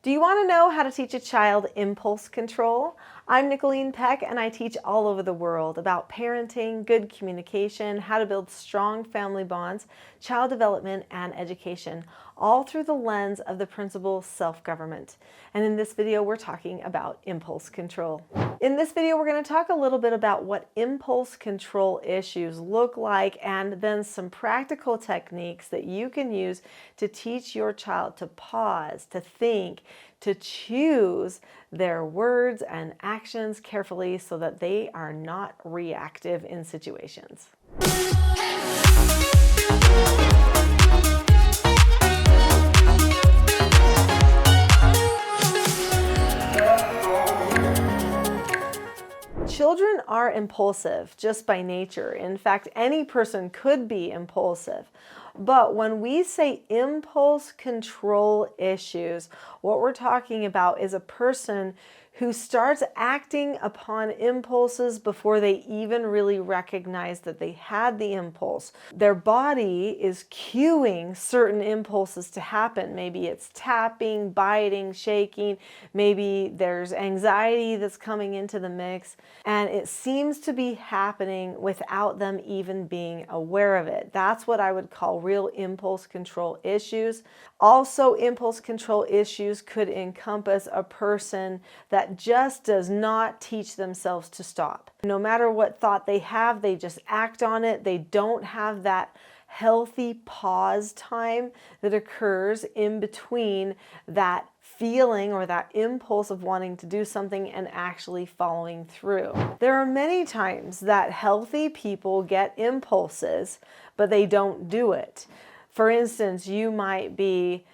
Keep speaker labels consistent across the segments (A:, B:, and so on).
A: Do you want to know how to teach a child impulse control? I'm Nicholeen Peck, and I teach all over the world about parenting, good communication, how to build strong family bonds, child development, and education, all through the lens of the principle self-government. And in this video, we're talking about impulse control. In this video, we're going to talk a little bit about what impulse control issues look like, and then some practical techniques that you can use to teach your child to pause, to think, to choose their words and actions carefully so that they are not reactive in situations. Children are impulsive just by nature. In fact, any person could be impulsive. But when we say impulse control issues, what we're talking about is a person who starts acting upon impulses before they even really recognize that they had the impulse. Their body is cueing certain impulses to happen. Maybe it's tapping, biting, shaking. Maybe there's anxiety that's coming into the mix. And it seems to be happening without them even being aware of it. That's what I would call real impulse control issues. Also, impulse control issues could encompass a person that just does not teach themselves to stop. No matter what thought they have, they just act on it. They don't have that healthy pause time that occurs in between that feeling or that impulse of wanting to do something and actually following through. There are many times that healthy people get impulses, but they don't do it. For instance, you might be,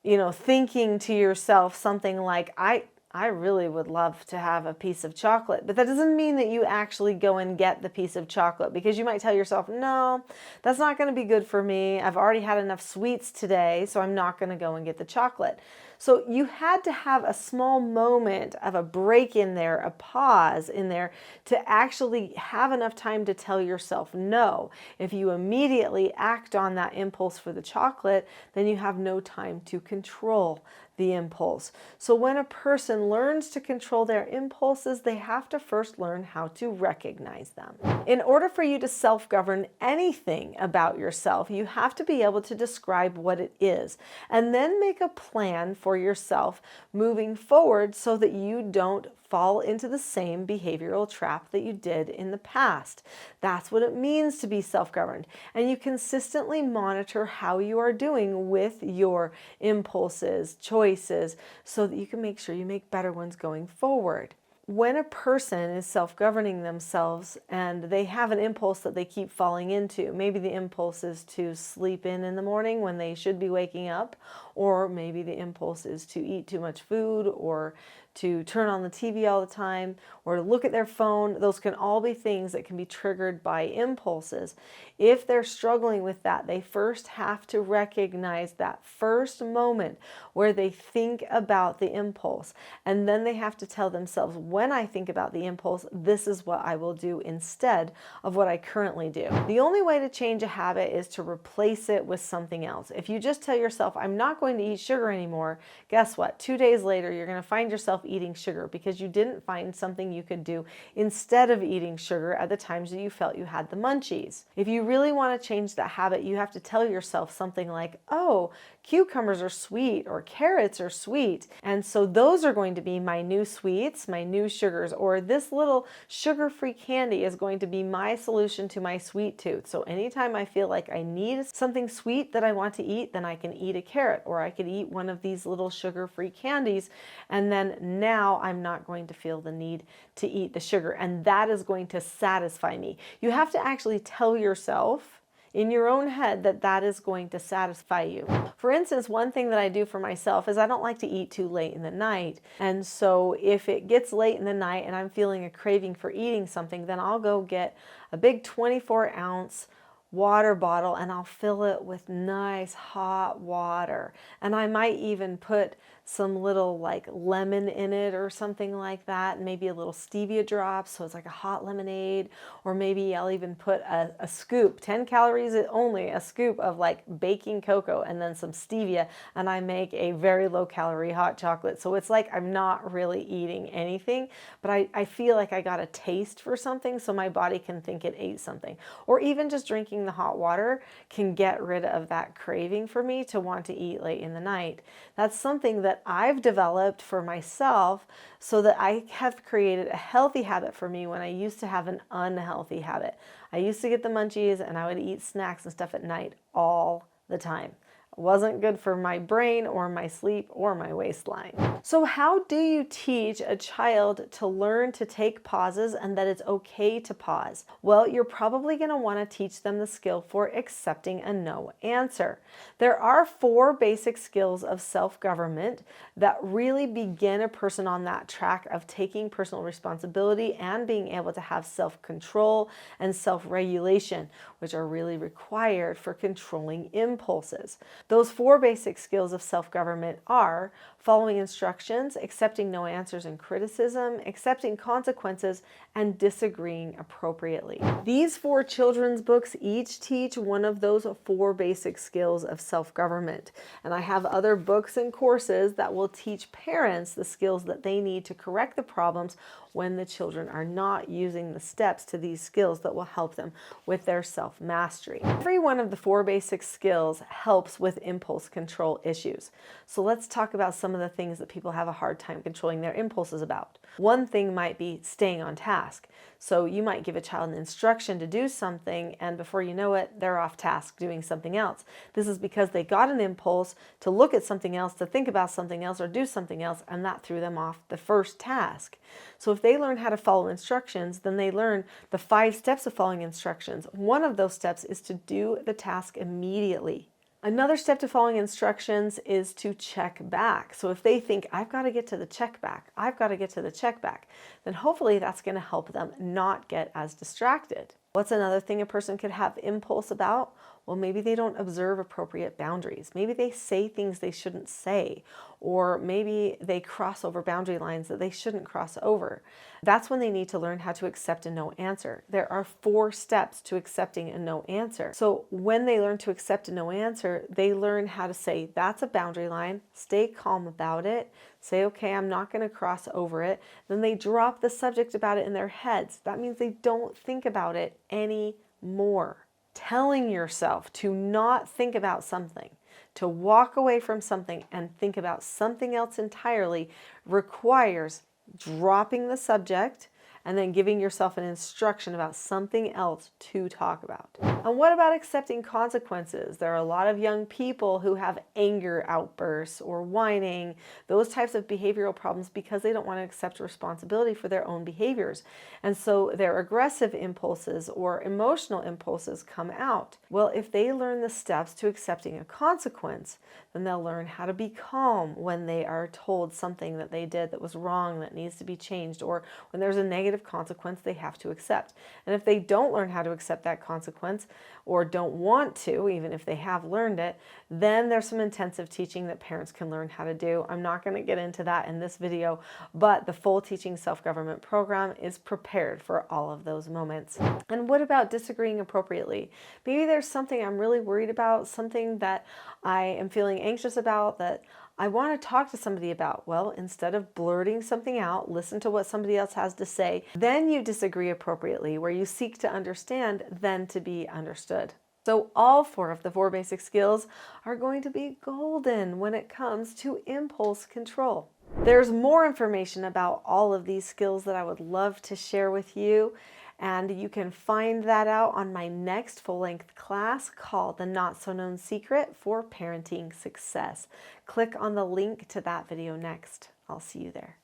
A: thinking to yourself something like, I really would love to have a piece of chocolate, but that doesn't mean that you actually go and get the piece of chocolate, because you might tell yourself, no, that's not going to be good for me. I've already had enough sweets today, so I'm not going to go and get the chocolate. So you had to have a small moment of a break in there, a pause in there, to actually have enough time to tell yourself no. If you immediately act on that impulse for the chocolate, then you have no time to control the impulse. So when a person learns to control their impulses, they have to first learn how to recognize them. In order for you to self-govern anything about yourself, you have to be able to describe what it is, and then make a plan for yourself moving forward so that you don't fall into the same behavioral trap that you did in the past. That's what it means to be self-governed. And you consistently monitor how you are doing with your impulses, choices, so that you can make sure you make better ones going forward. When a person is self-governing themselves and they have an impulse that they keep falling into, maybe the impulse is to sleep in the morning when they should be waking up, or maybe the impulse is to eat too much food, or to turn on the TV all the time, or to look at their phone. Those can all be things that can be triggered by impulses. If they're struggling with that, they first have to recognize that first moment where they think about the impulse. And then they have to tell themselves, when I think about the impulse, this is what I will do instead of what I currently do. The only way to change a habit is to replace it with something else. If you just tell yourself, I'm not going to eat sugar anymore, guess what? 2 days later, you're going to find yourself eating sugar because you didn't find something you could do instead of eating sugar at the times that you felt you had the munchies. If you really want to change that habit, you have to tell yourself something like, oh, cucumbers are sweet, or carrots are sweet, and so those are going to be my new sweets, my new sugars, or this little sugar-free candy is going to be my solution to my sweet tooth. So anytime I feel like I need something sweet that I want to eat, then I can eat a carrot, or I could eat one of these little sugar-free candies, and then now I'm not going to feel the need to eat the sugar, and that is going to satisfy me. You have to actually tell yourself in your own head that that is going to satisfy you. For instance, one thing that I do for myself is I don't like to eat too late in the night. And so if it gets late in the night and I'm feeling a craving for eating something, then I'll go get a big 24-ounce water bottle and I'll fill it with nice hot water. And I might even put some little like lemon in it or something like that, and maybe a little stevia drop so it's like a hot lemonade. Or maybe I'll even put a scoop, 10 calories only, a scoop of like baking cocoa and then some stevia, and I make a very low calorie hot chocolate. So it's like I'm not really eating anything, but I feel like I got a taste for something, so my body can think it ate something. Or even just drinking the hot water can get rid of that craving for me to want to eat late in the night. That's something that I've developed for myself so that I have created a healthy habit for me when I used to have an unhealthy habit. I used to get the munchies and I would eat snacks and stuff at night all the time. It wasn't good for my brain or my sleep or my waistline. So how do you teach a child to learn to take pauses and that it's okay to pause? Well, you're probably going to want to teach them the skill for accepting a no answer. There are 4 basic skills of self-government that really begin a person on that track of taking personal responsibility and being able to have self-control and self-regulation, which are really required for controlling impulses. Those 4 basic skills of self-government are following instructions, accepting no answers and criticism, accepting consequences, and disagreeing appropriately. These 4 children's books each teach one of those 4 basic skills of self-government. And I have other books and courses that will teach parents the skills that they need to correct the problems when the children are not using the steps to these skills that will help them with their self-mastery. Every one of the 4 basic skills helps with impulse control issues. So let's talk about some of the things that people have a hard time controlling their impulses about. One thing might be staying on task. So you might give a child an instruction to do something, and before you know it, they're off task doing something else. This is because they got an impulse to look at something else, to think about something else, or do something else, and that threw them off the first task. So if they learn how to follow instructions, then they learn the 5 steps of following instructions. One of those steps is to do the task immediately. Another step to following instructions is to check back. So if they think, I've got to get to the check back, I've got to get to the check back, then hopefully that's going to help them not get as distracted. What's another thing a person could have impulse about? Well, maybe they don't observe appropriate boundaries. Maybe they say things they shouldn't say, or maybe they cross over boundary lines that they shouldn't cross over. That's when they need to learn how to accept a no answer. There are 4 steps to accepting a no answer. So when they learn to accept a no answer, they learn how to say, that's a boundary line, stay calm about it, say, okay, I'm not going to cross over it. Then they drop the subject about it in their heads. That means they don't think about it anymore. Telling yourself to not think about something, to walk away from something and think about something else entirely, requires dropping the subject and then giving yourself an instruction about something else to talk about. And what about accepting consequences? There are a lot of young people who have anger outbursts or whining, those types of behavioral problems, because they don't want to accept responsibility for their own behaviors. And so their aggressive impulses or emotional impulses come out. Well, if they learn the steps to accepting a consequence, then they'll learn how to be calm when they are told something that they did that was wrong, that needs to be changed, or when there's a negative consequence they have to accept. And if they don't learn how to accept that consequence, or don't want to, even if they have learned it, then there's some intensive teaching that parents can learn how to do. I'm not going to get into that in this video, but the full Teaching Self-Government program is prepared for all of those moments. And what about disagreeing appropriately? Maybe there's something I'm really worried about, something that I am feeling anxious about, that I want to talk to somebody about. Well, instead of blurting something out, listen to what somebody else has to say. Then you disagree appropriately, where you seek to understand, then to be understood. So all 4 of the 4 basic skills are going to be golden when it comes to impulse control. There's more information about all of these skills that I would love to share with you. And you can find that out on my next full-length class called The Not-So-Known Secret for Parenting Success. Click on the link to that video next. I'll see you there.